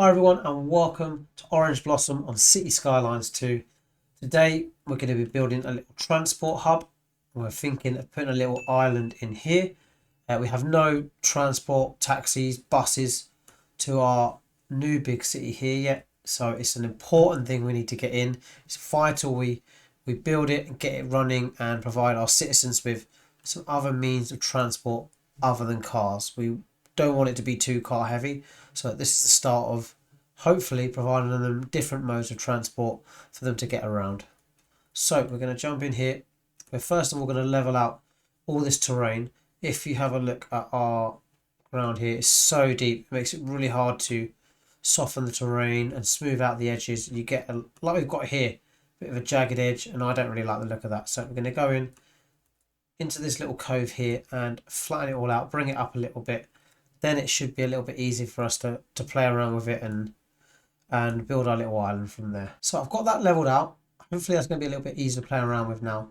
Hi everyone and welcome to Orange Blossom on City Skylines 2. Today we're going to be building a little transport hub. We're thinking of putting a little island in here. We have no transport, taxis, buses to our new big city here yet. So it's an important thing we need to get in. It's vital we build it and get it running and provide our citizens with some other means of transport other than cars. We don't want it to be too car heavy. So this is the start of hopefully providing them different modes of transport for them to get around. So we're going to jump in here. We're first of all going to level out all this terrain. If you have a look at our ground here, it's so deep. It makes it really hard to soften the terrain and smooth out the edges. You get, like we've got here, a bit of a jagged edge, and I don't really like the look of that. So we're going to go into this little cove here and flatten it all out, bring it up a little bit. Then it should be a little bit easy for us to play around with it and build our little island from there. So I've got that leveled out. Hopefully that's going to be a little bit easier to play around with now.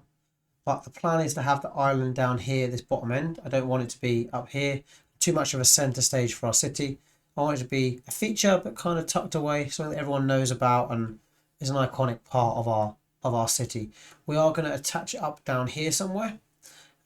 But the plan is to have the island down here, this bottom end. I don't want it to be up here, too much of a centre stage for our city. I want it to be a feature but kind of tucked away, something that everyone knows about and is an iconic part of our city. We are going to attach it up down here somewhere.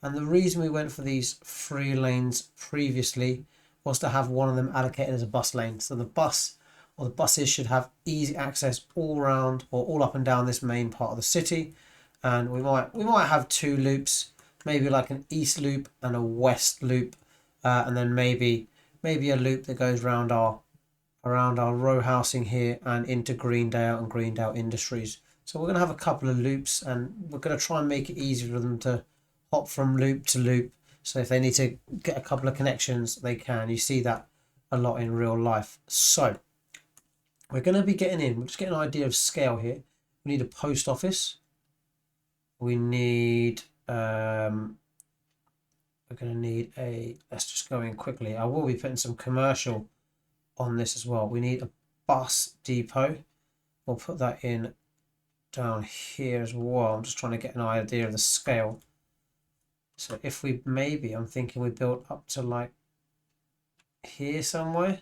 And the reason we went for these 3 lanes previously was to have one of them allocated as a bus lane. So the bus or the buses should have easy access all around or all up and down this main part of the city. And we might have 2 loops, maybe like an east loop and a west loop, and then maybe a loop that goes around our row housing here and into Greendale and Greendale Industries. So we're going to have a couple of loops, and we're going to try and make it easy for them to hop from loop to loop. So if they need to get a couple of connections, they can. You see that a lot in real life. So we're going to be getting in. We're just getting an idea of scale here. We need a post office. We need, we're going to need a, let's just go in quickly. I will be putting some commercial on this as well. We need a bus depot. We'll put that in down here as well. I'm just trying to get an idea of the scale. So if we maybe, I'm thinking we build up to like here somewhere.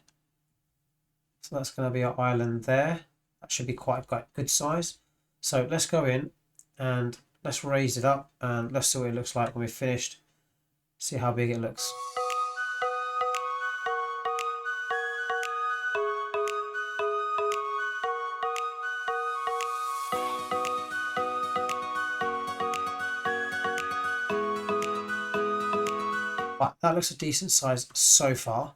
So that's going to be our island there. That should be quite good size. So let's go in and let's raise it up and let's see what it looks like when we're finished. See how big it looks. But that looks a decent size so far.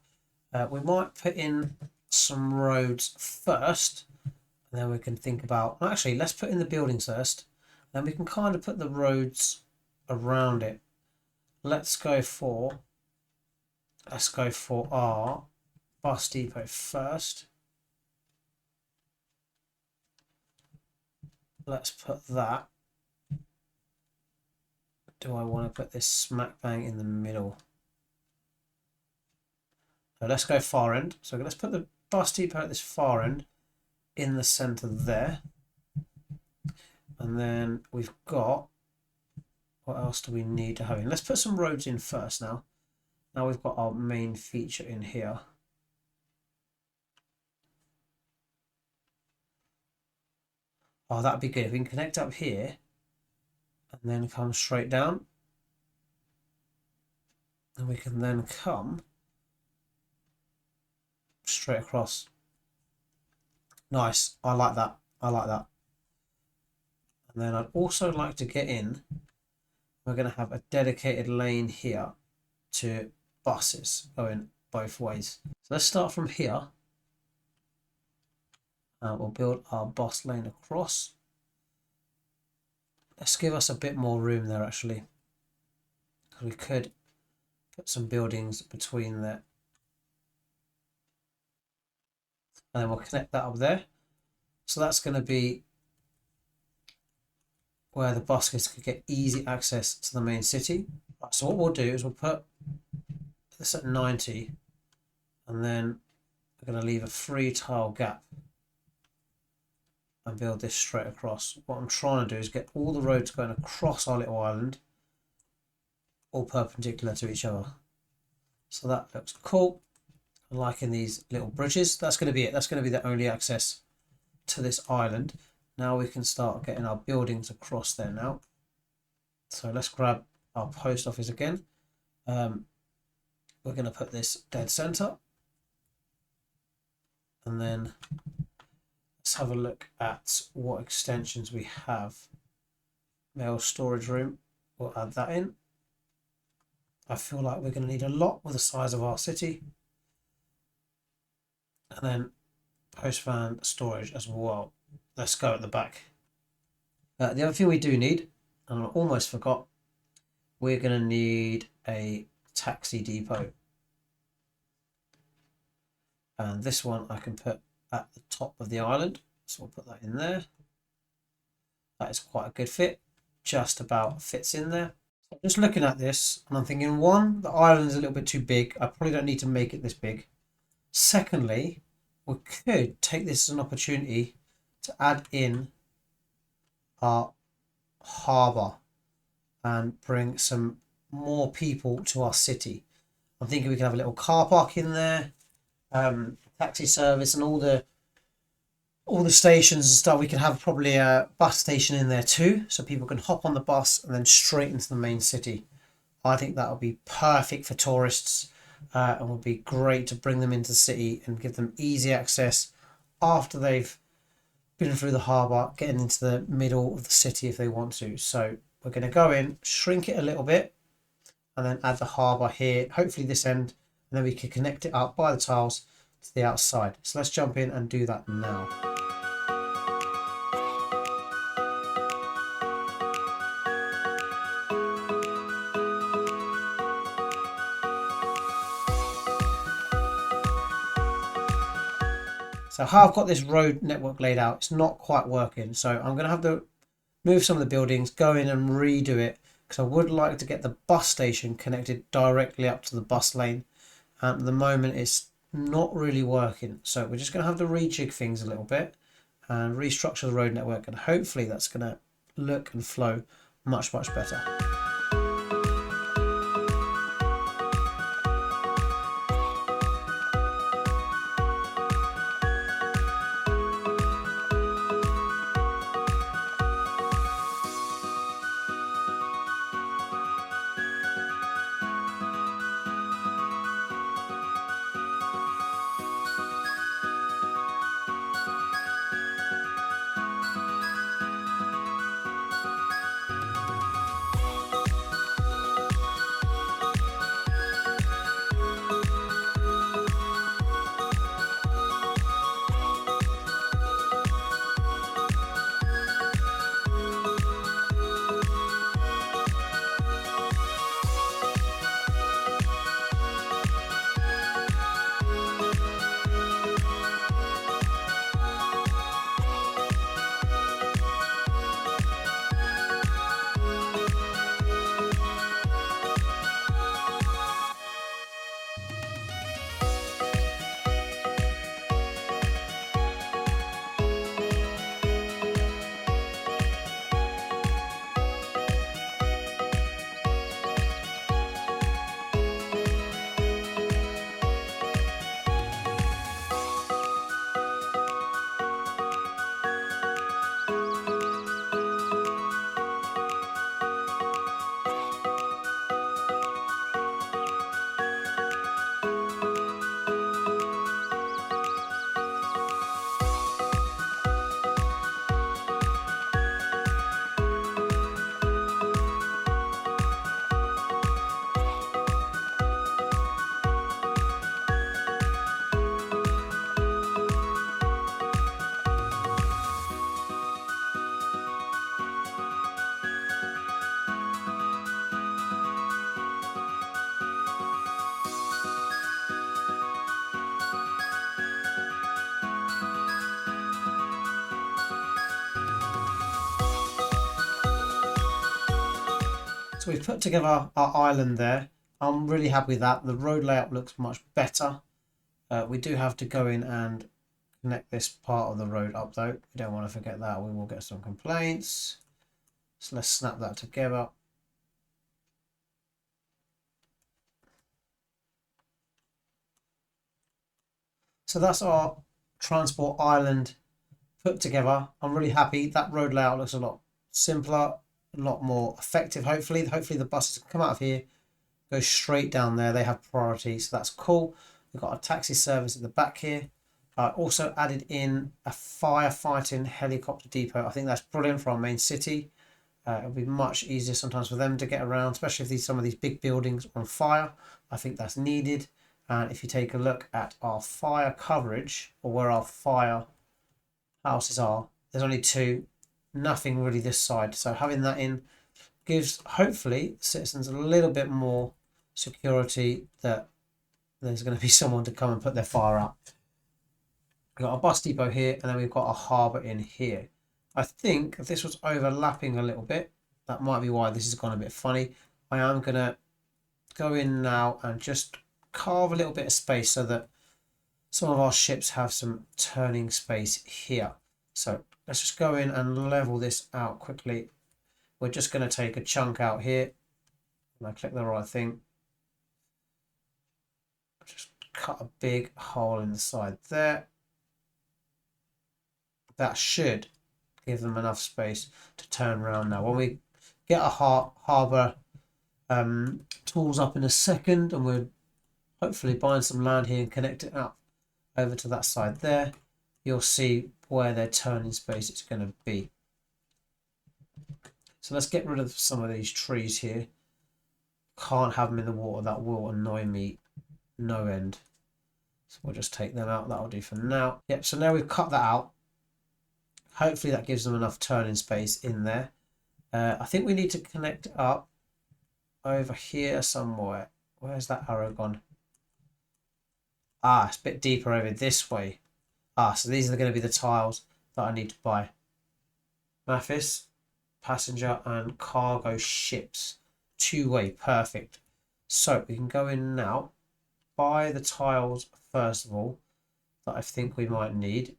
We might put in some roads first, and then we can think about, actually let's put in the buildings first, then we can kind of put the roads around it. Let's go for our bus depot first. Let's put that. Do I want to put this smack bang in the middle? So let's go far end. So let's put the bus depot at this far end in the center there. And then we've got, what else do we need to have in? Let's put some roads in first now. Now we've got our main feature in here. Oh, that'd be good. If we can connect up here and then come straight down. And we can then come straight across. Nice. I like that. I like that. And then I'd also like to get in. We're going to have a dedicated lane here to buses going both ways. So let's start from here. We'll build our bus lane across. Let's give us a bit more room there actually. We could put some buildings between there. And then we'll connect that up there. So that's going to be where the buses could get easy access to the main city. Right, so what we'll do is we'll put this at 90 and then we're going to leave a 3 tile gap and build this straight across. What I'm trying to do is get all the roads going across our little island, all perpendicular to each other. So that looks cool. I'm liking these little bridges. That's going to be it. That's going to be the only access to this island. Now we can start getting our buildings across there now. So let's grab our post office again. We're going to put this dead center. And then let's have a look at what extensions we have. Mail storage room, we'll add that in. I feel like we're going to need a lot with the size of our city. And then post van storage as well. Let's go at the back. The other thing we do need, and I almost forgot, we're going to need a taxi depot. And this one I can put at the top of the island. So we'll put that in there. That is quite a good fit. Just about fits in there. So just looking at this, and I'm thinking, one, the island is a little bit too big. I probably don't need to make it this big. Secondly, we could take this as an opportunity to add in our harbour and bring some more people to our city. I'm thinking we can have a little car park in there, taxi service, and all the stations and stuff. We can have probably a bus station in there too, so people can hop on the bus and then straight into the main city. I think that would be perfect for tourists, and would be great to bring them into the city and give them easy access after they've been through the harbour, getting into the middle of the city if they want to. So we're going to go in, shrink it a little bit, and then add the harbour here, hopefully this end, and then we can connect it up by the tiles to the outside. So let's jump in and do that now. So how I've got this road network laid out, it's not quite working. So I'm going to have to move some of the buildings, go in and redo it, because I would like to get the bus station connected directly up to the bus lane. And at the moment it's not really working. So we're just going to have to rejig things a little bit and restructure the road network, and hopefully that's going to look and flow much better. So we've put together our island there. I'm really happy with that. The road layout looks much better. We do have to go in and connect this part of the road up though. We don't want to forget that. We will get some complaints. So let's snap that together. So that's our transport island put together. I'm really happy. That road layout looks a lot simpler, a lot more effective. Hopefully the buses can come out of here, go straight down there. They have priority, so that's cool. We've got a taxi service at the back here. Also added in a firefighting helicopter depot. I think that's brilliant for our main city. It'll be much easier sometimes for them to get around, especially if some of these big buildings are on fire. I think that's needed. And if you take a look at our fire coverage, or where our fire houses are, there's only 2, nothing really this side. So having that in gives hopefully citizens a little bit more security that there's going to be someone to come and put their fire out. We've got a bus depot here, and then we've got a harbour in here. I think if this was overlapping a little bit, that might be why this has gone a bit funny. I am going to go in now and just carve a little bit of space so that some of our ships have some turning space here. So let's just go in and level this out quickly. We're just going to take a chunk out here, and I click the right thing. Just cut a big hole in the side there. That should give them enough space to turn around now. When we get a harbour tools up in a second, and we're hopefully buying some land here and connect it up over to that side there, you'll see where their turning space is going to be. So let's get rid of some of these trees here. Can't have them in the water, that will annoy me no end. So we'll just take them out, that'll do for now. Yep, so now we've cut that out. Hopefully that gives them enough turning space in there. I think we need to connect up over here somewhere. Where's that arrow gone? Ah, it's a bit deeper over this way. Ah, so these are going to be the tiles that I need to buy. Mathis, passenger and cargo ships. 2-way, perfect. So we can go in now, buy the tiles first of all that I think we might need.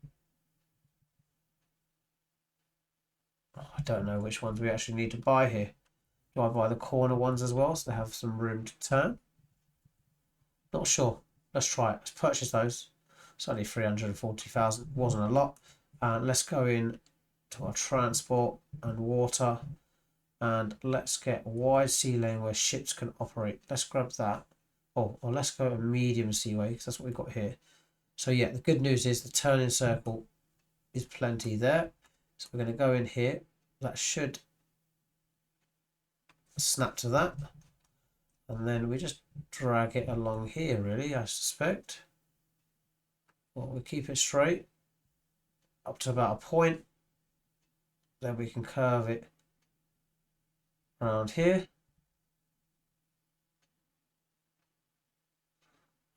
I don't know which ones we actually need to buy here. Do I buy the corner ones as well so they have some room to turn? Not sure. Let's try it. Let's purchase those. It's only 340,000. Wasn't a lot. And let's go in to our transport and water. And let's get a wide sea lane where ships can operate. Let's grab that. Oh, or let's go a medium seaway because that's what we've got here. So yeah, the good news is the turning circle is plenty there. So we're going to go in here. That should snap to that. And then we just drag it along here, really, I suspect. Well, we keep it straight up to about a point. Then we can curve it around here.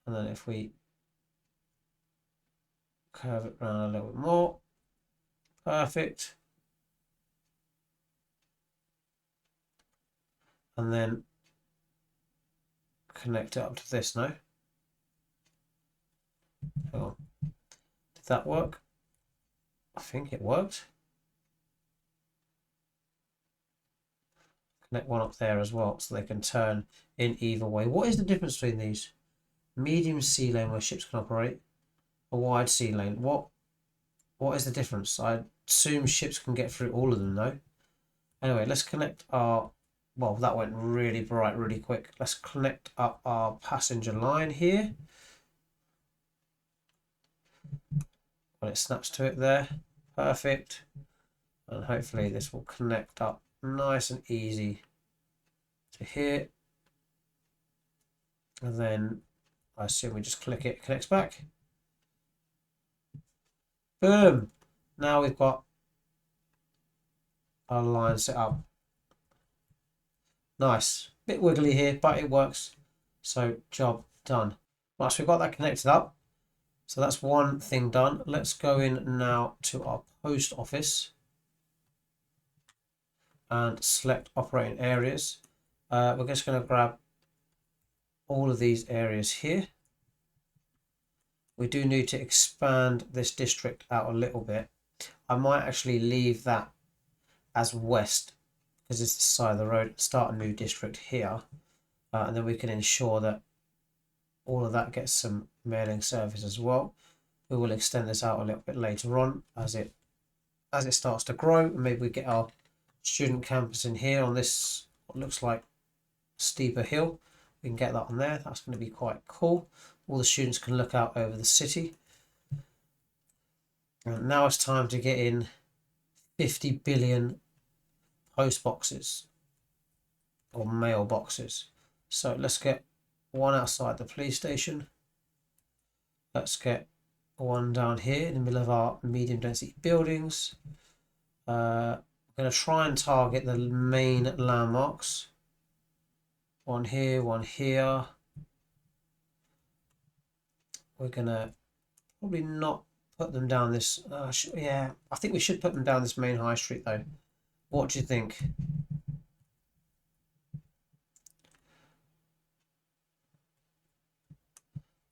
And then if we curve it around a little bit more, perfect. And then connect it up to this now. Hang on. Did that work? I think it worked. Connect one up there as well so they can turn in either way. What is the difference between these? Medium sea lane where ships can operate. A wide sea lane. What is the difference? I assume ships can get through all of them though. Anyway, let's connect our... Well, that went really bright, really quick. Let's connect up our passenger line here. Well, it snaps to it there. Perfect. And hopefully this will connect up nice and easy to here. And then I assume we just click it, connects back. Boom! Now we've got our line set up. Nice. Bit wiggly here, but it works. So job done. Right, so we've got that connected up. So that's one thing done. Let's go in now to our post office and select operating areas. We're just going to grab all of these areas here. We do need to expand this district out a little bit. I might actually leave that as west because it's the side of the road. Start a new district here, and then we can ensure that all of that gets some mailing service as well. We will extend this out a little bit later on as it starts to grow. Maybe we get our student campus in here on this what looks like steeper hill. We can get that on there. That's going to be quite cool. All the students can look out over the city. And now it's time to get in 50 billion post boxes or mailboxes. So let's get one outside the police station. Let's get one down here in the middle of our medium density buildings. I'm going to try and target the main landmarks. One here, one here. We're going to probably not put them down this. Yeah, I think we should put them down this main high street though. What do you think?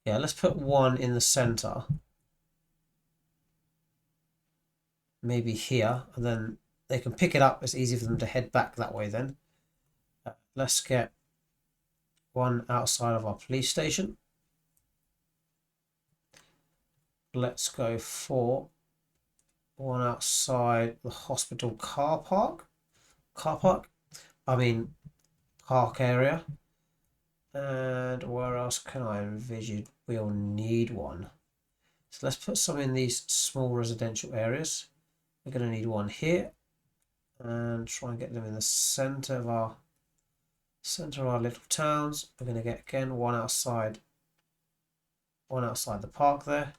Yeah, let's put one in the center. Maybe here, and then they can pick it up. It's easy for them to head back that way then. Let's get one outside of our police station. Let's go for one outside the hospital park area. And where else can I envision we'll need one? So let's put some in these small residential areas. We're going to need one here, and try and get them in the center of our little towns. We're going to get again one outside the park there,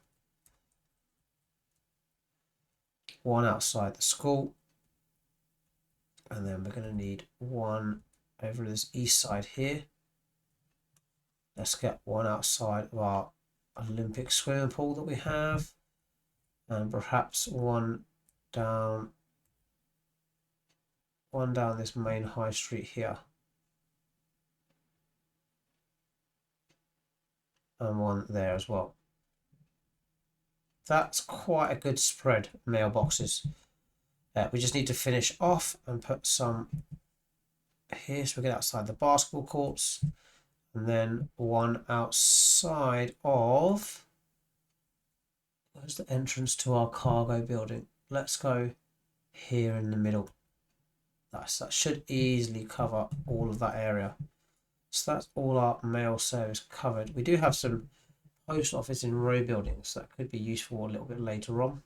one outside the school, and then we're going to need one over this east side here. Let's get one outside of our Olympic swimming pool that we have, and perhaps one down this main high street here, and one there as well. That's quite a good spread of mailboxes. We just need to finish off and put some here, so we get outside the basketball courts, and then one outside of, where's the entrance to our cargo building? Let's go here in the middle. That should easily cover all of that area. So that's all our mail service covered. We do have some post office in row buildings that could be useful a little bit later on.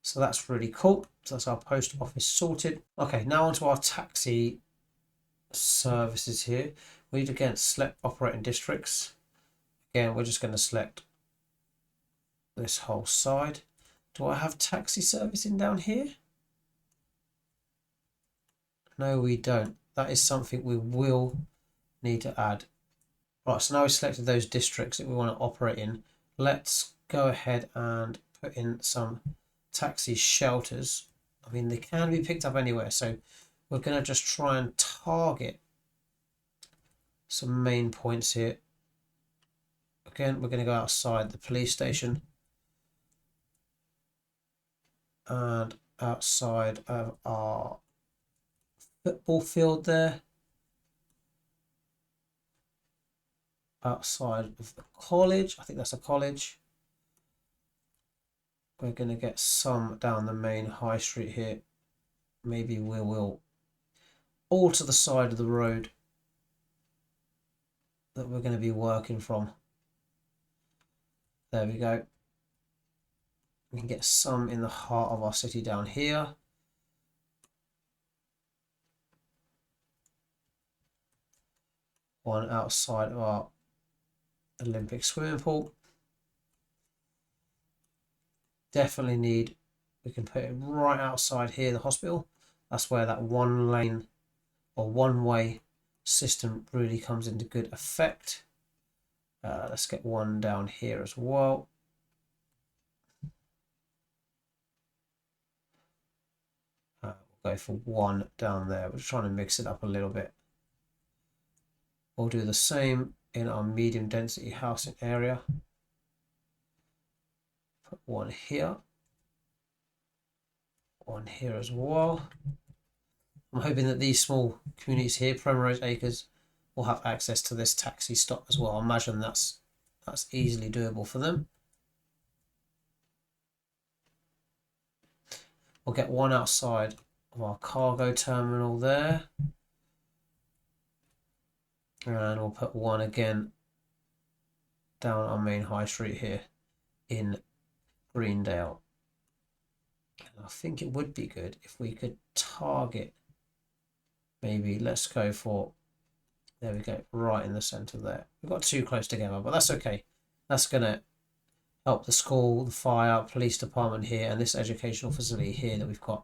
So that's really cool. So that's our post office sorted. Okay, now onto our taxi services here. We need to again select operating districts. Again, we're just going to select this whole side. Do I have taxi servicing down here? No, we don't. That is something we will need to add. Right, so now we've selected those districts that we want to operate in. Let's go ahead and put in some taxi shelters. I mean, they can be picked up anywhere, so we're going to just try and target some main points here. Again, we're going to go outside the police station and outside of our football field there, outside of the college. I think that's a college. We're going to get some down the main high street here. Maybe we will alter the side of the road that we're going to be working from. There we go. We can get some in the heart of our city down here. One outside of our Olympic swimming pool. Definitely need, we can put it right outside here, the hospital. That's where that one lane or one way system really comes into good effect. Let's get one down here as well. We'll go for one down there. We're trying to mix it up a little bit. We'll do the same in our medium density housing area. Put one here as well. I'm hoping that these small communities here, Primrose Acres, will have access to this taxi stop as well. I imagine that's easily doable for them. We'll get one outside of our cargo terminal there. And we'll put one again down our main high street here in Greendale. And I think it would be good if we could target, maybe let's go for, there we go, right in the centre there. We've got too close together, but that's okay. That's going to help the school, the fire, police department here, and this educational facility here that we've got.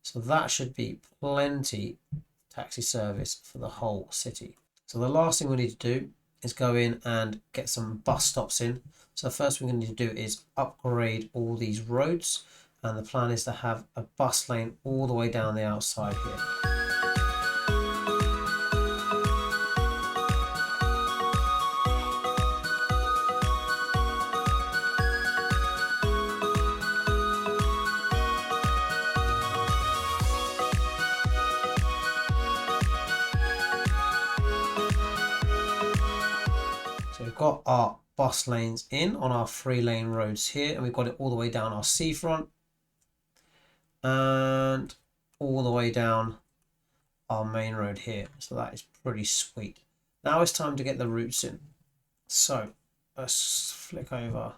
So that should be plenty taxi service for the whole city. So the last thing we need to do is go in and get some bus stops in. So the first thing we need to do is upgrade all these roads, and the plan is to have a bus lane all the way down the outside here. So we've got our bus lanes in on our 3-lane roads here, and we've got it all the way down our seafront and all the way down our main road here. So that is pretty sweet. Now it's time to get the routes in. So let's flick over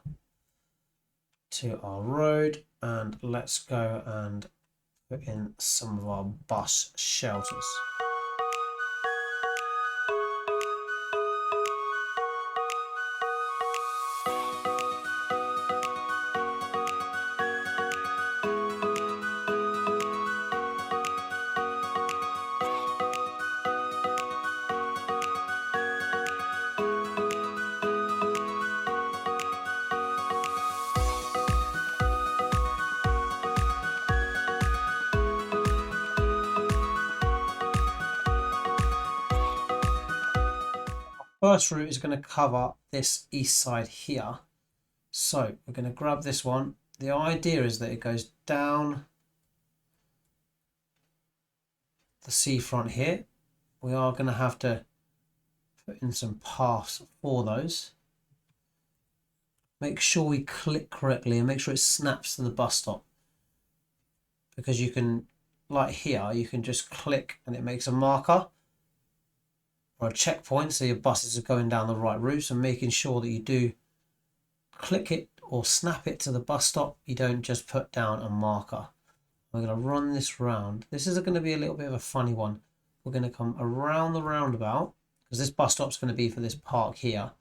to our road and let's go and put in some of our bus shelters. First route is going to cover this east side here. So we're going to grab this one. The idea is that it goes down the seafront here. We are going to have to put in some paths for those. Make sure we click correctly and make sure it snaps to the bus stop. Because you can, like here, you can just click and it makes a marker or a checkpoint, so your buses are going down the right route. So making sure that you do click it or snap it to the bus stop, you don't just put down a marker. We're going to run this round. This is going to be a little bit of a funny one. We're going to come around the roundabout because this bus stop's going to be for this park here,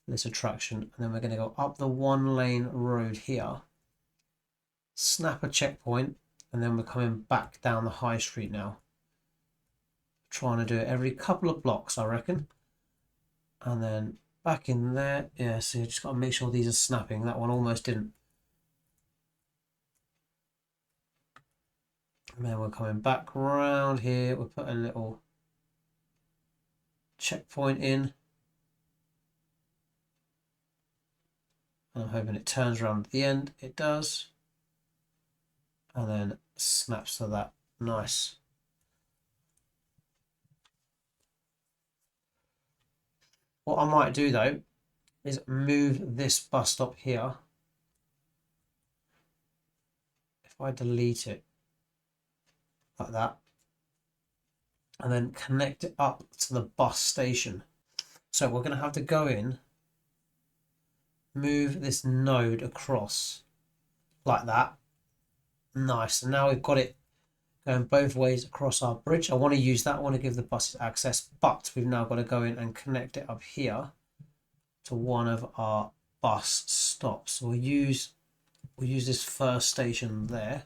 this attraction, and then we're going to go up the 1-lane road here, snap a checkpoint, and then we're coming back down the high street now. Trying to do it every couple of blocks, I reckon. And then back in there. Yeah, so you just got to make sure these are snapping. That one almost didn't. And then we're coming back round here. We'll put a little checkpoint in. And I'm hoping it turns around at the end. It does. And then snaps to that. Nice. What I might do though is move this bus stop here. If I delete it like that and then connect it up to the bus station. So we're going to have to go in, move this node across like that. Nice. And now we've got it going both ways across our bridge. I want to use that. I want to give the buses access, but we've now got to go in and connect it up here to one of our bus stops. So we'll use this first station there.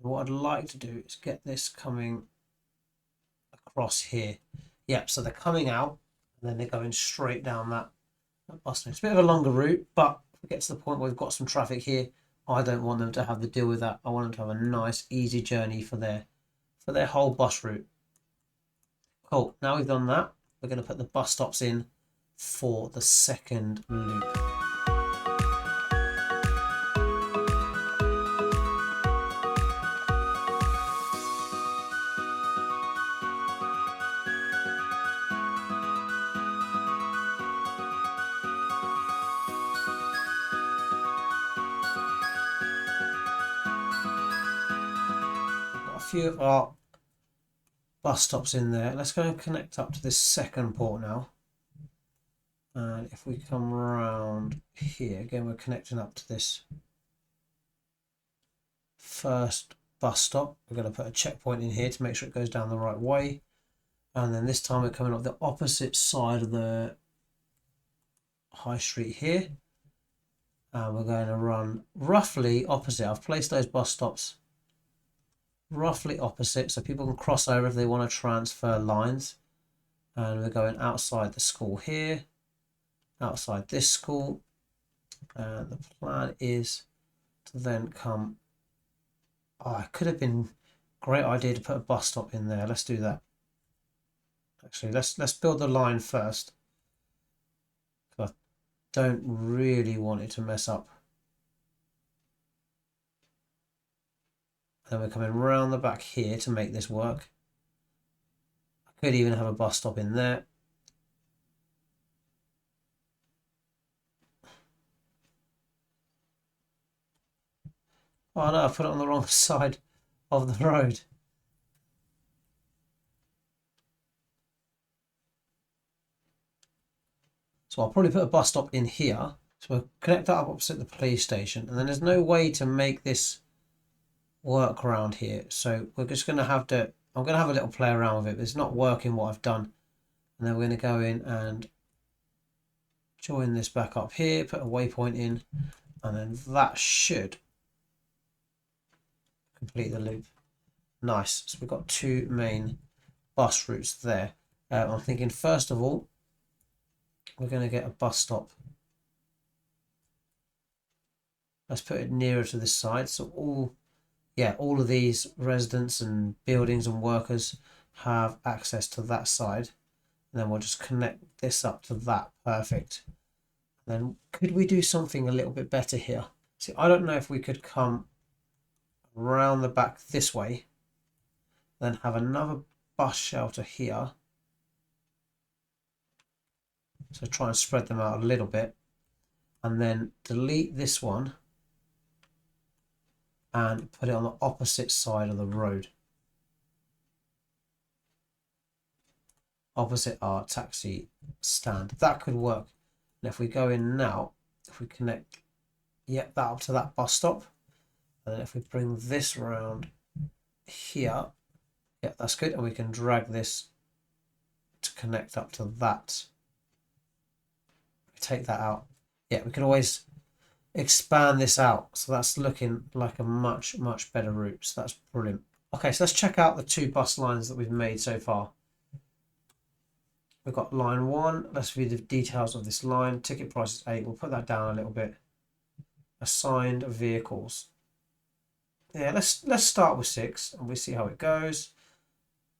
And what I'd like to do is get this coming across here. Yep, so they're coming out and then they're going straight down that bus lane. It's a bit of a longer route, but if we get to the point where we've got some traffic here, I don't want them to have to deal with that. I want them to have a nice, easy journey for their whole bus route. Cool. Now we've done that, we're going to put the bus stops in for the second loop. few of our bus stops in there. Let's go and connect up to this second port now. And if we come around here, again, we're connecting up to this first bus stop. We're going to put a checkpoint in here to make sure it goes down the right way. And then this time we're coming up the opposite side of the high street here. And we're going to run roughly opposite. I've placed those bus stops roughly opposite so people can cross over if they want to transfer lines. And we're going outside the school here, outside this school. And the plan is to then come. Oh, it could have been a great idea to put a bus stop in there. Let's do that. Actually, let's build the line first. I don't really want it to mess up. And then we're coming round the back here to make this work. I could even have a bus stop in there. Oh no, I put it on the wrong side of the road. So I'll probably put a bus stop in here. So we'll connect that up opposite the police station. And then there's no way to make this work around here. So we're just going to have to, I'm going to have a little play around with it. It's not working what I've done. And then we're going to go in and join this back up here, put a waypoint in, and then that should complete the loop. Nice. So we've got two main bus routes there. I'm thinking first of all, we're going to get a bus stop. Let's put it nearer to this side. So all of these residents and buildings and workers have access to that side. And then we'll just connect this up to that. Perfect. Then could we do something a little bit better here? See, I don't know if we could come around the back this way, then have another bus shelter here. So try and spread them out a little bit, and then delete this one and put it on the opposite side of the road, opposite our taxi stand. That could work. And if we go in now, if we connect that up to that bus stop, and then if we bring this around here, that's good. And we can drag this to connect up to that. Take that out. We can always expand this out. So that's looking like a much better route. So that's brilliant. Okay, so let's check out the two bus lines that we've made so far. We've got line 1. Let's view the details of this line. Ticket price is 8. We'll put that down a little bit. Assigned vehicles. Let's start with 6 and we see how it goes.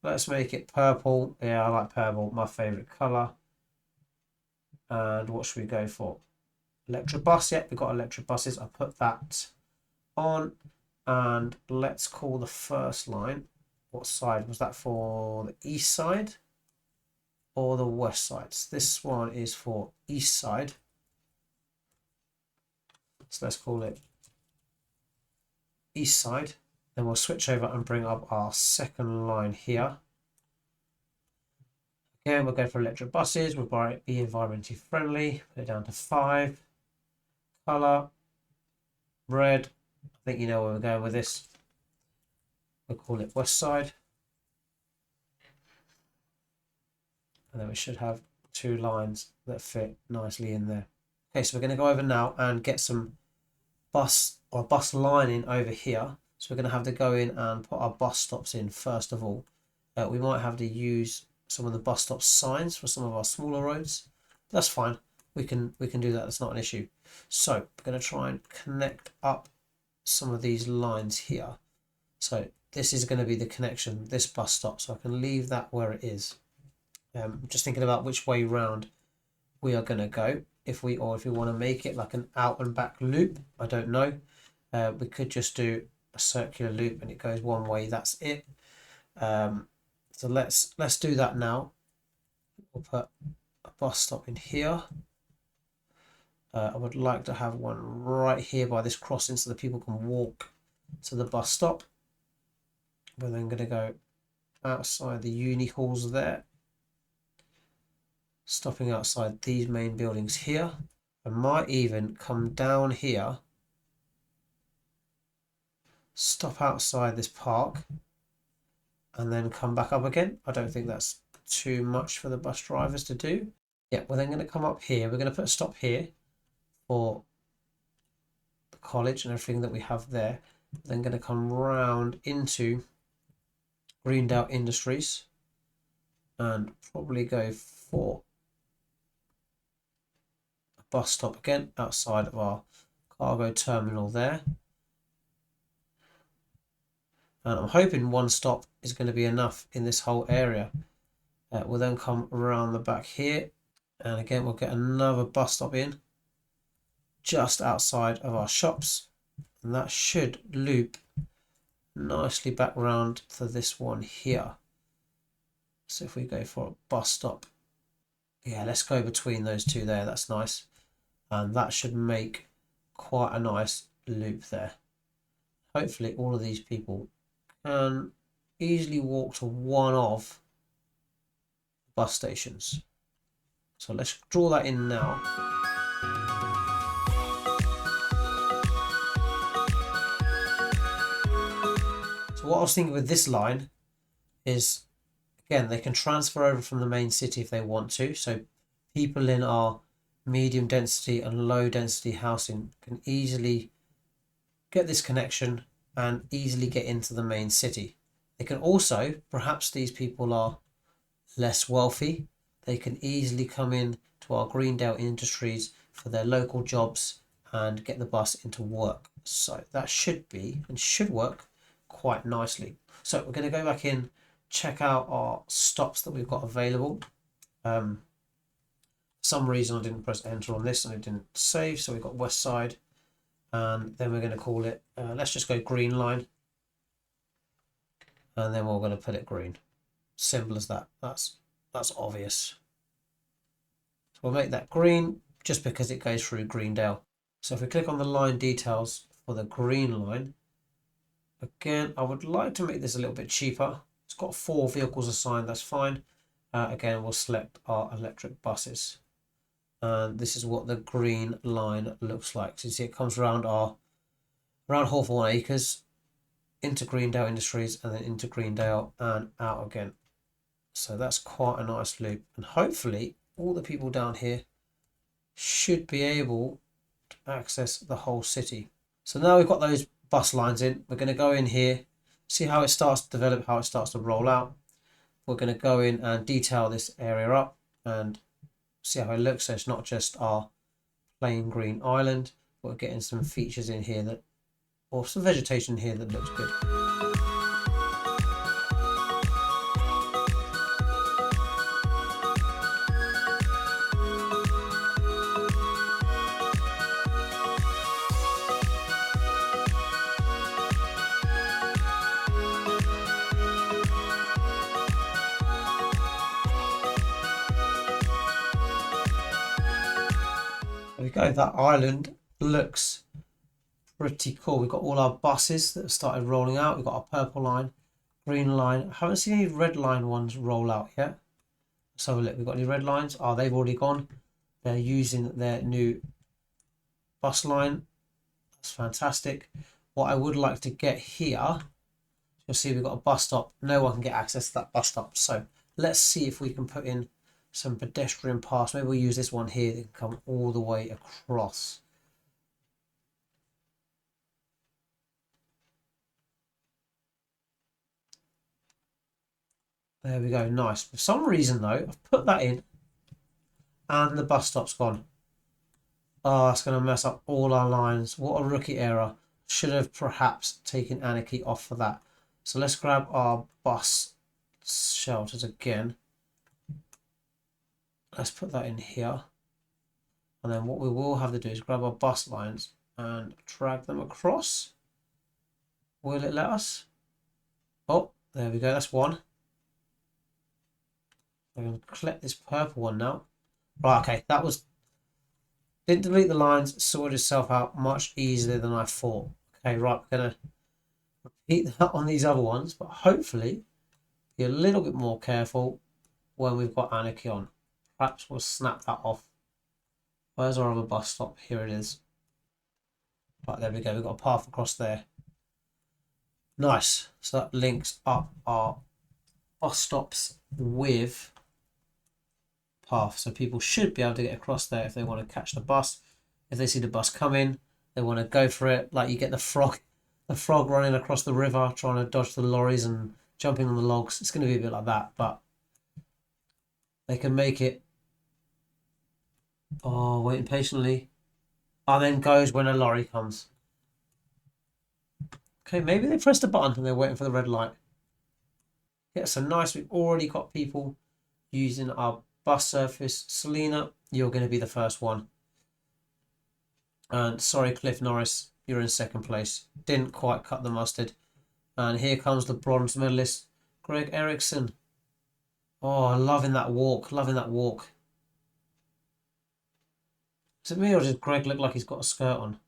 Let's make it purple. I like purple, my favorite color. And what should we go for? Electric bus. We've got electric buses. I put that on. And let's call the first line. What side was that for? The east side or the west side? So this one is for east side. So let's call it east side. Then we'll switch over and bring up our second line here. Again, we'll go for electric buses. We'll be environmentally friendly. Put it down to 5. Color, red. I think you know where we're going with this. We'll call it west side. And then we should have 2 lines that fit nicely in there. Okay, so we're going to go over now and get some bus lining over here. So we're going to have to go in and put our bus stops in first of all. We might have to use some of the bus stop signs for some of our smaller roads. That's fine. We can do that. That's not an issue. So we're going to try and connect up some of these lines here. So this is going to be the connection, this bus stop. So I can leave that where it is. I'm just thinking about which way round we are going to go. If we want to make it like an out and back loop, I don't know. We could just do a circular loop and it goes one way. That's it. So let's do that now. We'll put a bus stop in here. I would like to have one right here by this crossing so that people can walk to the bus stop. We're then going to go outside the uni halls there, stopping outside these main buildings here. I might even come down here, stop outside this park, and then come back up again. I don't think that's too much for the bus drivers to do. Yeah, we're then going to come up here. We're going to put a stop here for the college and everything that we have there. Then going to come round into Greendale Industries and probably go for a bus stop again outside of our cargo terminal there. And I'm hoping one stop is going to be enough in this whole area. We'll then come around the back here, and again we'll get another bus stop in just outside of our shops, and that should loop nicely back round to this one here. So if we go for a bus stop, yeah, let's go between those two there, that's nice, and that should make quite a nice loop there. Hopefully all of these people can easily walk to one of the bus stations. So let's draw that in now. So what I was thinking with this line is, again, they can transfer over from the main city if they want to. So people in our medium density and low density housing can easily get this connection and easily get into the main city. They can also, perhaps these people are less wealthy, they can easily come in to our Greendale Industries for their local jobs and get the bus into work. So that should be and should work quite nicely. So we're going to go back in, check out our stops that we've got available. For some reason I didn't press enter on this and it didn't save, so we've got West Side, and then we're going to call it, let's just go Green Line, and then we're going to put it green. Simple as that. That's obvious. So we'll make that green just because it goes through Greendale. So if we click on the line details for the green line, again, I would like to make this a little bit cheaper. It's got 4 vehicles assigned, that's fine. Again, we'll select our electric buses. And this is what the green line looks like. So you see it comes around Hawthorne Acres, into Greendale Industries, and then into Greendale and out again. So that's quite a nice loop. And hopefully all the people down here should be able to access the whole city. So now we've got those bus lines in, we're going to go in here, see how it starts to develop, how it starts to roll out. We're going to go in and detail this area up and see how it looks. So it's not just our plain green island, we're getting some features in here that, or some vegetation here that looks good. There we go, that island looks pretty cool. We've got all our buses that have started rolling out. We've got our purple line, green line. I haven't seen any red line ones roll out yet. Let's have a look. We've got any red lines? Oh, they've already gone. They're using their new bus line. That's fantastic. What I would like to get here, you'll see we've got a bus stop. No one can get access to that bus stop. So let's see if we can put in some pedestrian paths. Maybe we'll use this one here that can come all the way across. There we go, nice. For some reason though, I've put that in and the bus stop's gone. Oh, that's going to mess up all our lines. What a rookie error. Should have perhaps taken Anarchy off for that. So let's grab our bus shelters again. Let's put that in here. And then what we will have to do is grab our bus lines and drag them across. Will it let us? Oh, there we go, that's one. I'm going to collect this purple one now. Right, okay, that was... Didn't delete the lines, sorted itself out much easier than I thought. Okay, right, we're going to repeat that on these other ones, but hopefully be a little bit more careful when we've got anarchy on. Perhaps we'll snap that off. Where's our other bus stop? Here it is. Right, there we go. We've got a path across there. Nice. So that links up our bus stops with path. So people should be able to get across there if they want to catch the bus. If they see the bus coming, they want to go for it. Like you get the frog running across the river, trying to dodge the lorries and jumping on the logs. It's going to be a bit like that, but they can make it. Oh, waiting patiently. And then goes when a lorry comes. Okay, maybe they pressed a button and they're waiting for the red light. Yeah, so nice. We've already got people using our bus surface. Selena, you're going to be the first one. And sorry, Cliff Norris, you're in second place. Didn't quite cut the mustard. And here comes the bronze medalist, Greg Eriksson. Oh, loving that walk. Loving that walk. Is it me or does Greg look like he's got a skirt on?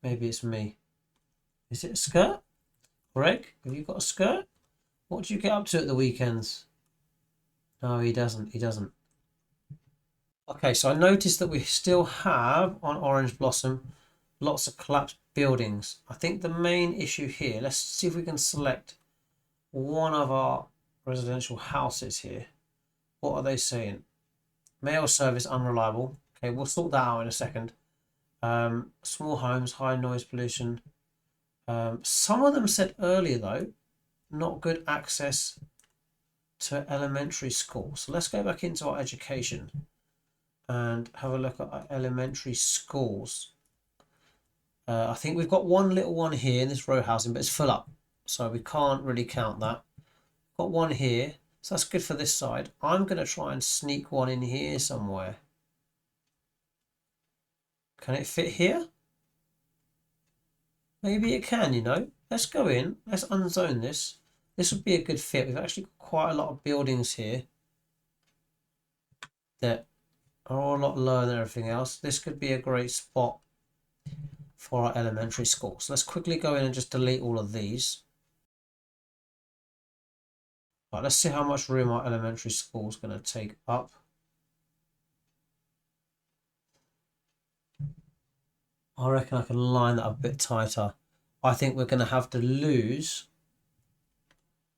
Maybe it's me. Is it a skirt? Greg, have you got a skirt? What do you get up to at the weekends? No, he doesn't. He doesn't. Okay, so I noticed that we still have on Orange Blossom lots of collapsed buildings. I think the main issue here, let's see if we can select one of our residential houses here. What are they saying? Mail service unreliable. Okay, we'll sort that out in a second. Small homes, high noise pollution. Some of them said earlier though, not good access to elementary school. So let's go back into our education and have a look at our elementary schools. I think we've got one little one here in this row housing, but it's full up, so we can't really count that. Got one here, so that's good for this side. I'm going to try and sneak one in here somewhere. Can it fit here? Maybe it can, you know. Let's go in. Let's unzone this. This would be a good fit. We've actually got quite a lot of buildings here that are all a lot lower than everything else. This could be a great spot for our elementary school. So let's quickly go in and just delete all of these. Right, let's see how much room our elementary school is going to take up. I reckon I can line that up a bit tighter. I think we're going to have to lose.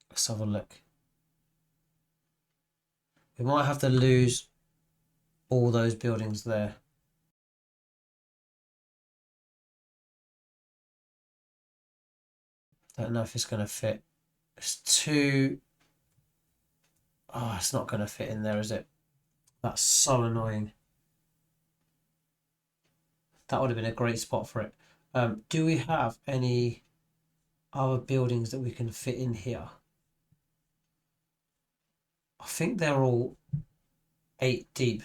Let's have a look. We might have to lose all those buildings there. Don't know if it's going to fit. It's too... Oh, it's not going to fit in there, is it? That's so annoying. That would have been a great spot for it. Do we have any other buildings that we can fit in here? I think they're all 8 deep.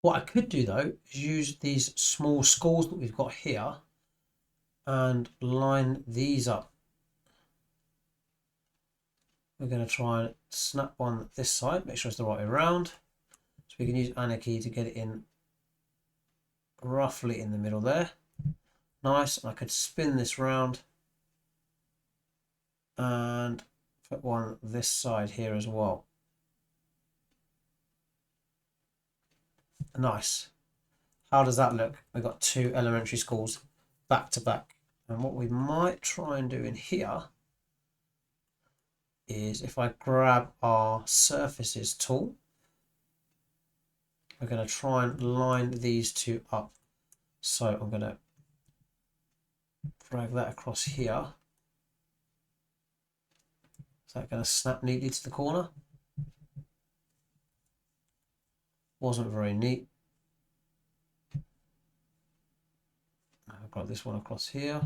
What I could do though is use these small schools that we've got here and line these up. We're going to try and snap one this side, make sure it's the right way around. So we can use Anarchy to get it in roughly in the middle there. Nice. I could spin this round and put one this side here as well. Nice. How does that look? We've got 2 elementary schools back to back. And what we might try and do in here is if I grab our surfaces tool, we're going to try and line these 2 up. So I'm going to drag that across here. Is that going to snap neatly to the corner? Wasn't very neat. I've got this one across here.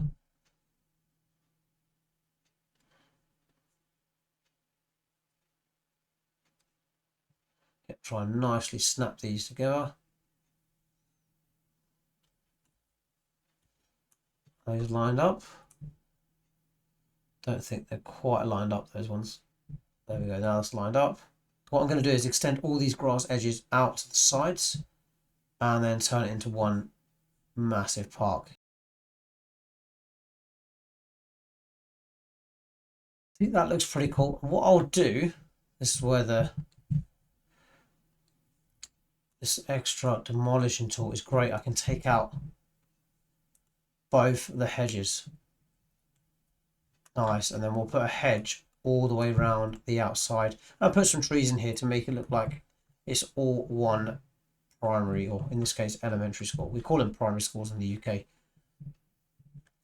Try and nicely snap these together. Those lined up. Don't think they're quite lined up, those ones. There we go, now that's lined up. What I'm going to do is extend all these grass edges out to the sides and then turn it into one massive park. I think that looks pretty cool. And what I'll do, this is where this extra demolishing tool is great. I can take out both the hedges. Nice. And then we'll put a hedge all the way around the outside. I'll put some trees in here to make it look like it's all one primary, or in this case elementary school. We call them primary schools in the UK.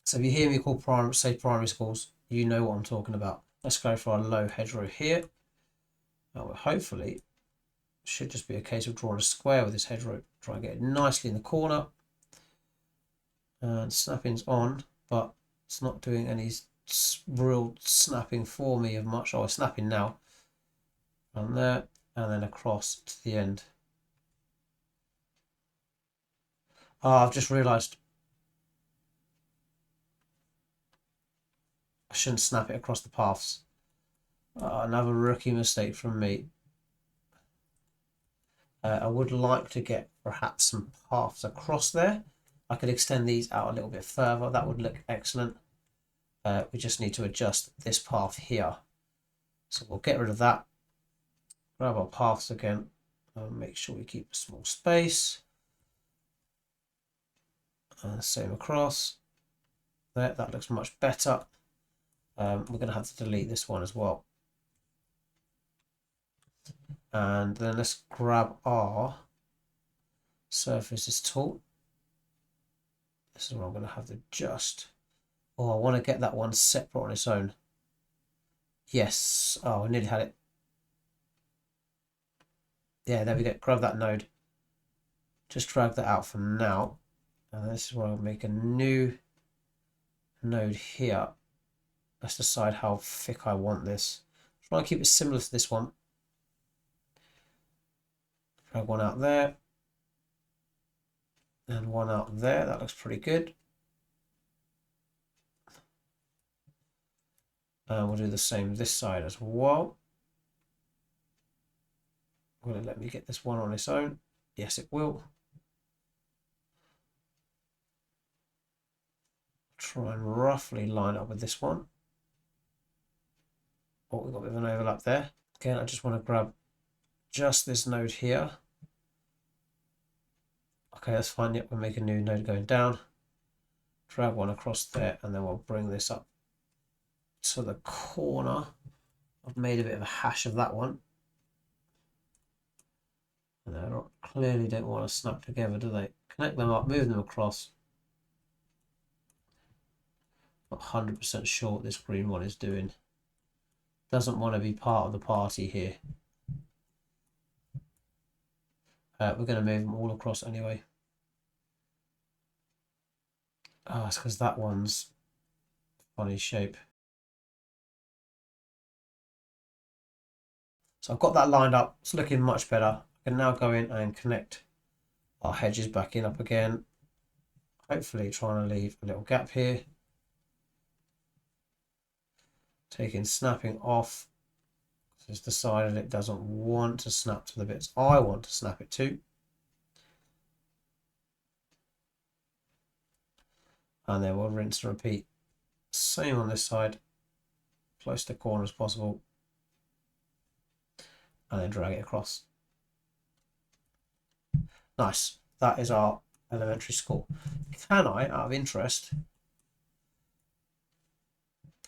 So if you hear me call primary schools, you know what I'm talking about. Let's go for our low hedgerow here. Now hopefully should just be a case of drawing a square with this hedgerow. Try and get it nicely in the corner. And snapping's on, but it's not doing any real snapping for me of much. Oh, it's snapping now. And there, and then across to the end. Oh, I've just realised I shouldn't snap it across the paths. Another rookie mistake from me. I would like to get perhaps some paths across there. I could extend these out a little bit further. That would look excellent. We just need to adjust this path here. So we'll get rid of that. Grab our paths again. And make sure we keep a small space. Same across. There, that looks much better. We're going to have to delete this one as well. And then let's grab our surfaces tool. This is where I'm going to have to adjust. Oh, I want to get that one separate on its own. Yes. Oh, I nearly had it. Yeah, there we go. Grab that node. Just drag that out for now. And this is where I'll make a new node here. Let's decide how thick I want this. Try and keep it similar to this one. Drag one out there. And one out there. That looks pretty good. And we'll do the same this side as well. Will it let me get this one on its own? Yes, it will. Try and roughly line up with this one. Oh, we've got a bit of an overlap there. Again, I just want to grab just this node here. Okay, that's fine. Yep, we'll make a new node going down. Drag one across there, and then we'll bring this up to the corner. I've made a bit of a hash of that one. And they clearly don't want to snap together, do they? Connect them up, move them across. Not 100% sure what this green one is doing. Doesn't want to be part of the party here. We're going to move them all across anyway. Oh, it's because that one's funny shape. So I've got that lined up. It's looking much better. I can now go in and connect our hedges back in up again. Hopefully trying to leave a little gap here. Taking snapping off. It's decided it doesn't want to snap to the bits I want to snap it to. And then we'll rinse and repeat. Same on this side. Close to the corner as possible. And then drag it across. Nice. That is our elementary school. Can I, out of interest,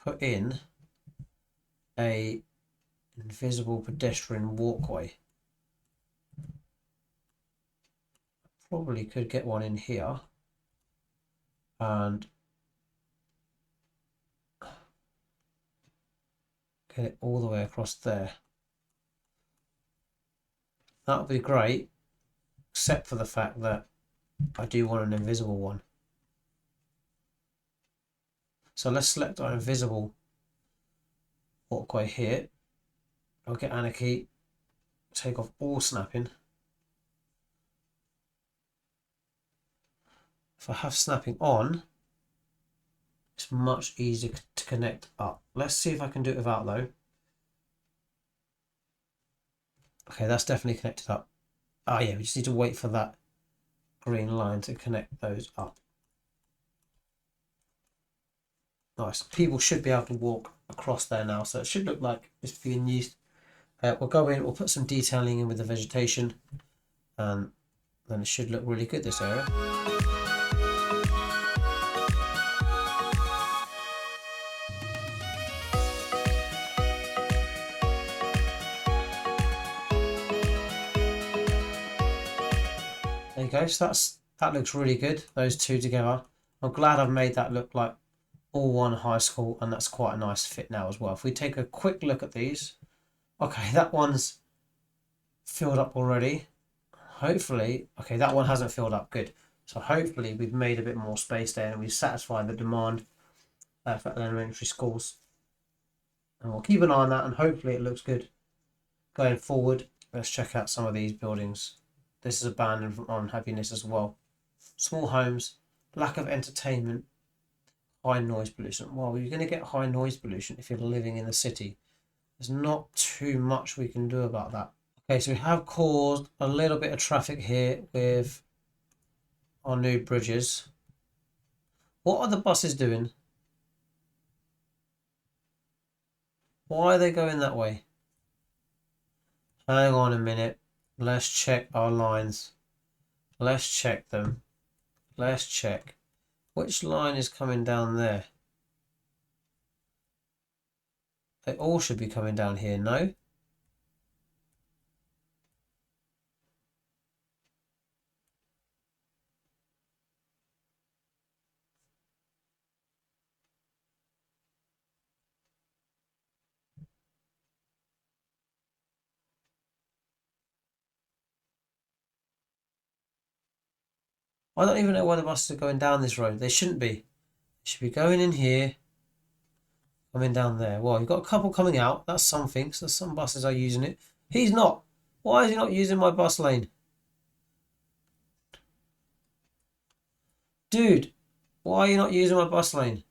put in a invisible pedestrian walkway? Probably could get one in here. And get it all the way across there. That would be great, except for the fact that I do want an invisible one. So let's select our invisible walkway here. I'll get Anarchy, take off all snapping. If I have snapping on, it's much easier to connect up. Let's see if I can do it without though. Okay, that's definitely connected up. Oh yeah, we just need to wait for that green line to connect those up. Nice. People should be able to walk across there now, so it should look like it's being used. We'll go in, we'll put some detailing in with the vegetation, and then it should look really good, this area. There you go, so that looks really good, those two together. I'm glad I've made that look like all one high school, and that's quite a nice fit now as well. If we take a quick look at these, okay, that one's filled up already. Hopefully, okay, that one hasn't filled up, good. So hopefully we've made a bit more space there and we've satisfied the demand for elementary schools. And we'll keep an eye on that, and hopefully it looks good going forward. Let's check out some of these buildings. This is abandoned from unhappiness as well. Small homes, lack of entertainment, high noise pollution. Well, you're going to get high noise pollution if you're living in the city. There's not too much we can do about that. Okay, so we have caused a little bit of traffic here with our new bridges. What are the buses doing? Why are they going that way? Hang on a minute. Let's check our lines. Let's check them. Let's check. Which line is coming down there? They all should be coming down here, no? I don't even know why the buses are going down this road. They shouldn't be. They should be going in here, coming down there. Well, you've got a couple coming out. That's something. So some buses are using it. He's not. Why is he not using my bus lane? Dude, why are you not using my bus lane?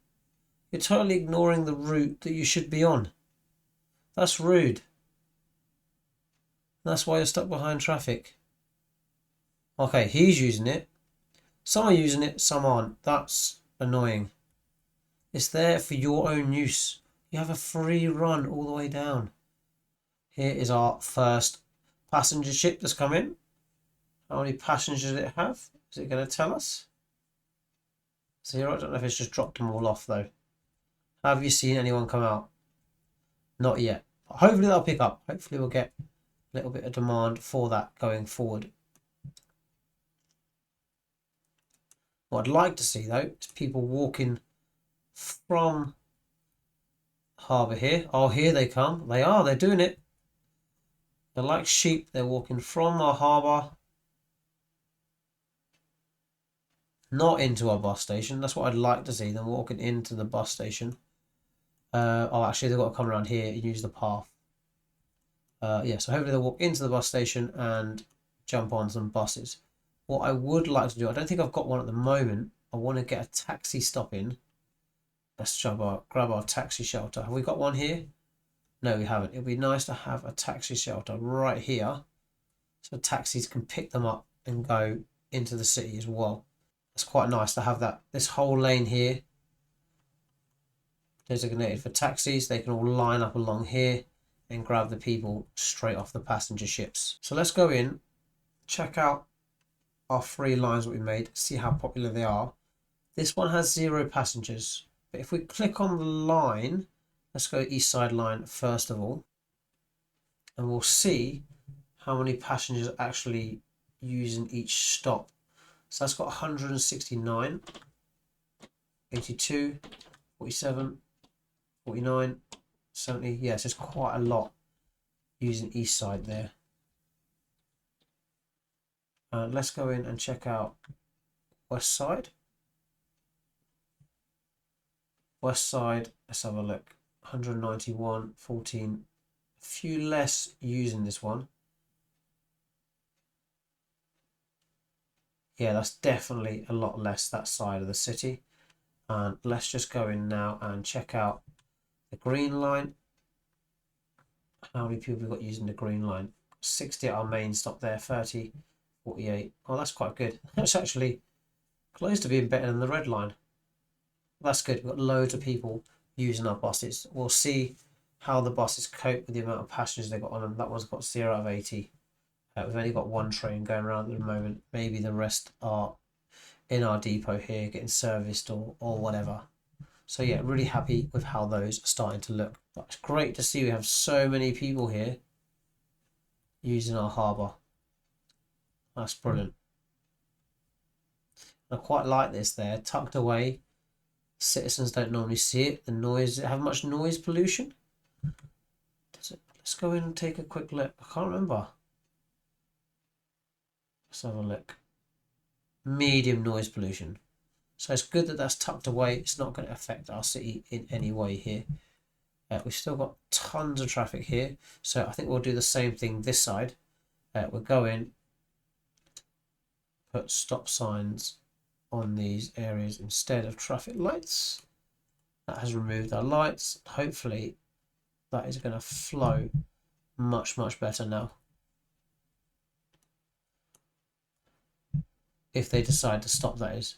You're totally ignoring the route that you should be on. That's rude. That's why you're stuck behind traffic. Okay, he's using it. Some are using it, some aren't. That's annoying. It's there for your own use. You have a free run all the way down. Here is our first passenger ship that's come in. How many passengers does it have? Is it going to tell us? Zero. I don't know if it's just dropped them all off though. Have you seen anyone come out? Not yet. Hopefully they'll pick up. Hopefully we'll get a little bit of demand for that going forward. What I'd like to see though is people walking from harbour here. Oh, here they come. They are. They're doing it. They're like sheep. They're walking from our harbour, not into our bus station. That's what I'd like to see, them walking into the bus station. Oh, actually, they've got to come around here and use the path. Yeah, so hopefully they'll walk into the bus station and jump on some buses. What I would like to do, I don't think I've got one at the moment. I want to get a taxi stop in. Let's grab our taxi shelter. Have we got one here? No, we haven't. It'd be nice to have a taxi shelter right here, so taxis can pick them up and go into the city as well. It's quite nice to have that. This whole lane here designated for taxis. They can all line up along here and grab the people straight off the passenger ships. So let's go in, check out our 3 lines that we made, see how popular they are. This one has 0 passengers, but if we click on the line, let's go East Side line first of all, and we'll see how many passengers are actually using each stop. So that's got 169, 82, 47, 49, 70. Yes, there's quite a lot using East Side there. Let's go in and check out West Side. West Side, let's have a look. 191, 14. A few less using this one. Yeah, that's definitely a lot less, that side of the city. And let's just go in now and check out the green line. How many people we've got using the green line? 60 at our main stop there, 30, 48. Oh, that's quite good. That's actually close to being better than the red line. That's good. We've got loads of people using our buses. We'll see how the buses cope with the amount of passengers they've got on them. That one's got 0 out of 80. We've only got one train going around at the moment. Maybe the rest are in our depot here getting serviced or whatever. So yeah, really happy with how those are starting to look. But it's great to see we have so many people here using our harbour. That's brilliant. I quite like this there, tucked away. Citizens don't normally see it. The noise, does it have much noise pollution? Does it? Let's go in and take a quick look. I can't remember. Let's have a look. Medium noise pollution. So it's good that that's tucked away. It's not going to affect our city in any way here. We've still got tons of traffic here. So I think we'll do the same thing this side. We'll go in, put stop signs on these areas instead of traffic lights. That has removed our lights. Hopefully that is going to flow much better now, if they decide to stop, that is.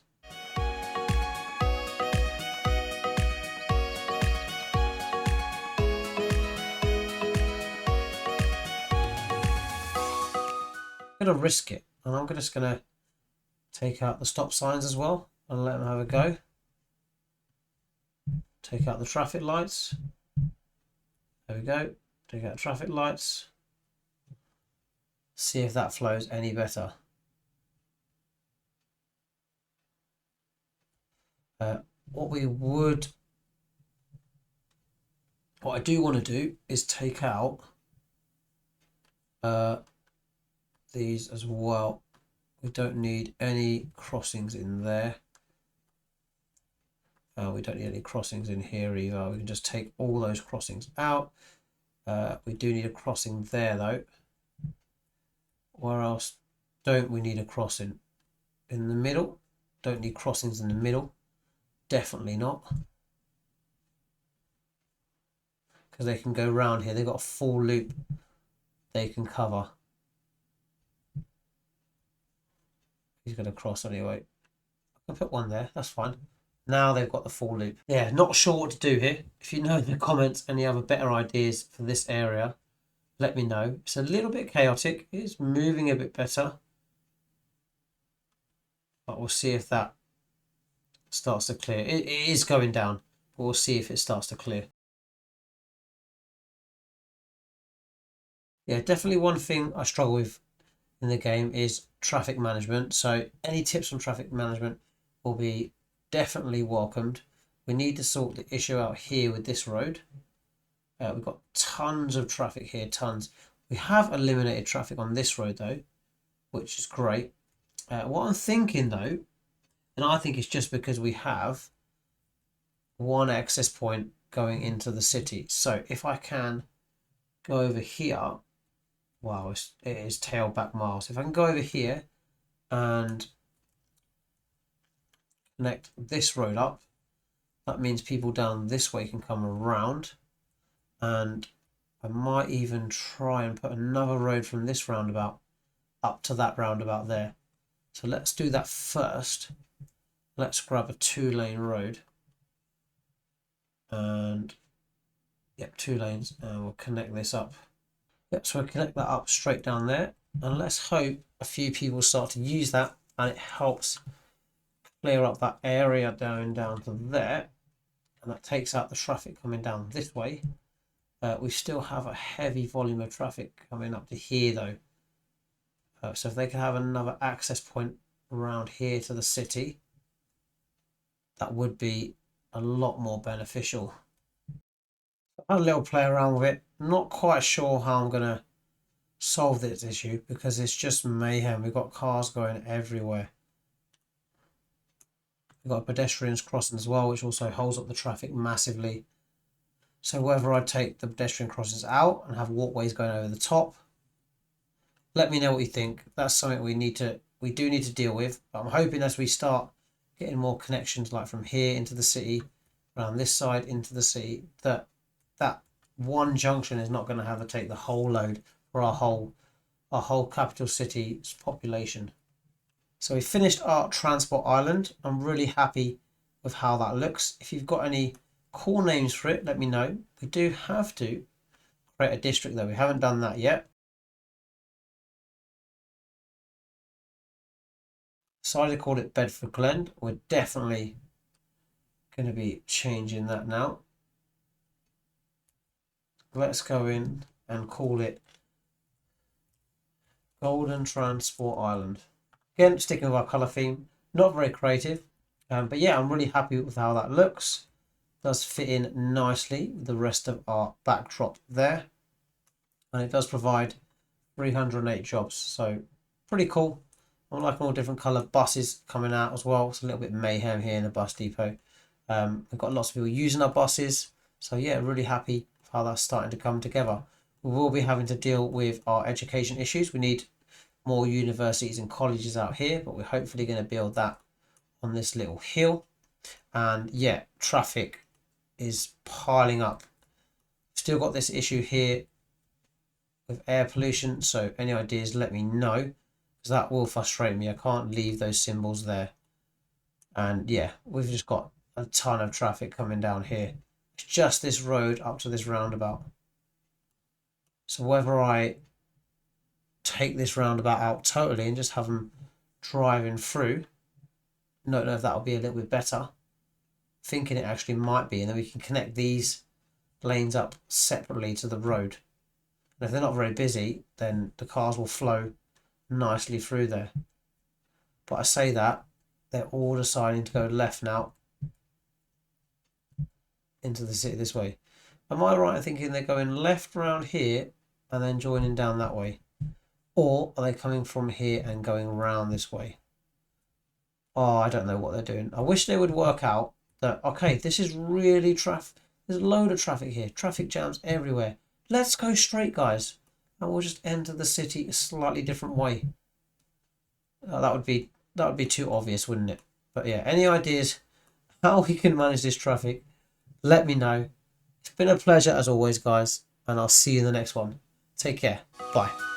I'm going to risk it, and I'm just going to take out the stop signs as well and let them have a go. Take out the traffic lights. There we go. Take out traffic lights. See if that flows any better. What I do want to do is take out these as well. We don't need any crossings in there. We don't need any crossings in here either. We can just take all those crossings out. We do need a crossing there though. Where else don't we need a crossing? In the middle. Don't need crossings in the middle. Definitely not. Because they can go round here. They've got a full loop they can cover. He's going to cross anyway. I can put one there. That's fine. Now they've got the full loop. Yeah, not sure what to do here. If you know in the comments any other better ideas for this area, let me know. It's a little bit chaotic. It's moving a bit better. But we'll see if that starts to clear. It is going down. But we'll see if it starts to clear. Yeah, definitely one thing I struggle with in the game is traffic management. So any tips on traffic management will be definitely welcomed. We need to sort the issue out here with this road. We've got tons of traffic here, tons. We have eliminated traffic on this road though, which is great. What I'm thinking though, and I think it's just because we have one access point going into the city. So if I can go over here, wow, it is tailed back miles. If I can go over here and connect this road up, that means people down this way can come around, and I might even try and put another road from this roundabout up to that roundabout there. So let's do that first. Let's grab a 2-lane road, and yep, 2 lanes, and we'll connect this up. Yep, so we'll connect that up straight down there, and let's hope a few people start to use that and it helps clear up that area down to there, and that takes out the traffic coming down this way. We still have a heavy volume of traffic coming up to here though. So if they can have another access point around here to the city, that would be a lot more beneficial. I had a little play around with it. Not quite sure how I'm going to solve this issue because it's just mayhem. We've got cars going everywhere. We've got pedestrians crossing as well, which also holds up the traffic massively. So whether I take the pedestrian crossings out and have walkways going over the top, let me know what you think. That's something we do need to deal with. But I'm hoping as we start getting more connections, like from here into the city, around this side into the city, that one junction is not going to have to take the whole load for our whole capital city's population. So we finished our transport island. I'm really happy with how that looks. If you've got any cool names for it, let me know. We do have to create a district though. We haven't done that yet. Decided to call it Bedford Glen. We're definitely going to be changing that now. Let's go in and call it Golden Transport Island. Again, sticking with our colour theme. Not very creative. But yeah, I'm really happy with how that looks. Does fit in nicely with the rest of our backdrop there. And it does provide 308 jobs. So pretty cool. I'm liking all different colour buses coming out as well. It's a little bit mayhem here in the bus depot. We've got lots of people using our buses. So yeah, really happy with how that's starting to come together. We will be having to deal with our education issues. We need more universities and colleges out here, but we're hopefully going to build that on this little hill. And yeah, traffic is piling up. Still got this issue here with air pollution, so any ideas, let me know, because that will frustrate me. I can't leave those symbols there. And yeah, we've just got a ton of traffic coming down here. It's just this road up to this roundabout. So whether I take this roundabout out totally and just have them driving through, don't know if that'll be a little bit better. Thinking it actually might be, and then we can connect these lanes up separately to the road. And if they're not very busy, then the cars will flow nicely through there. But I say that, they're all deciding to go left now into the city this way. Am I right in thinking they're going left around here and then joining down that way? Or are they coming from here and going around this way? Oh, I don't know what they're doing. I wish they would work out that, okay, this is really traffic. There's a load of traffic here. Traffic jams everywhere. Let's go straight, guys. And we'll just enter the city a slightly different way. That would be too obvious, wouldn't it? But yeah, any ideas how we can manage this traffic, let me know. It's been a pleasure as always, guys, and I'll see you in the next one. Take care. Bye.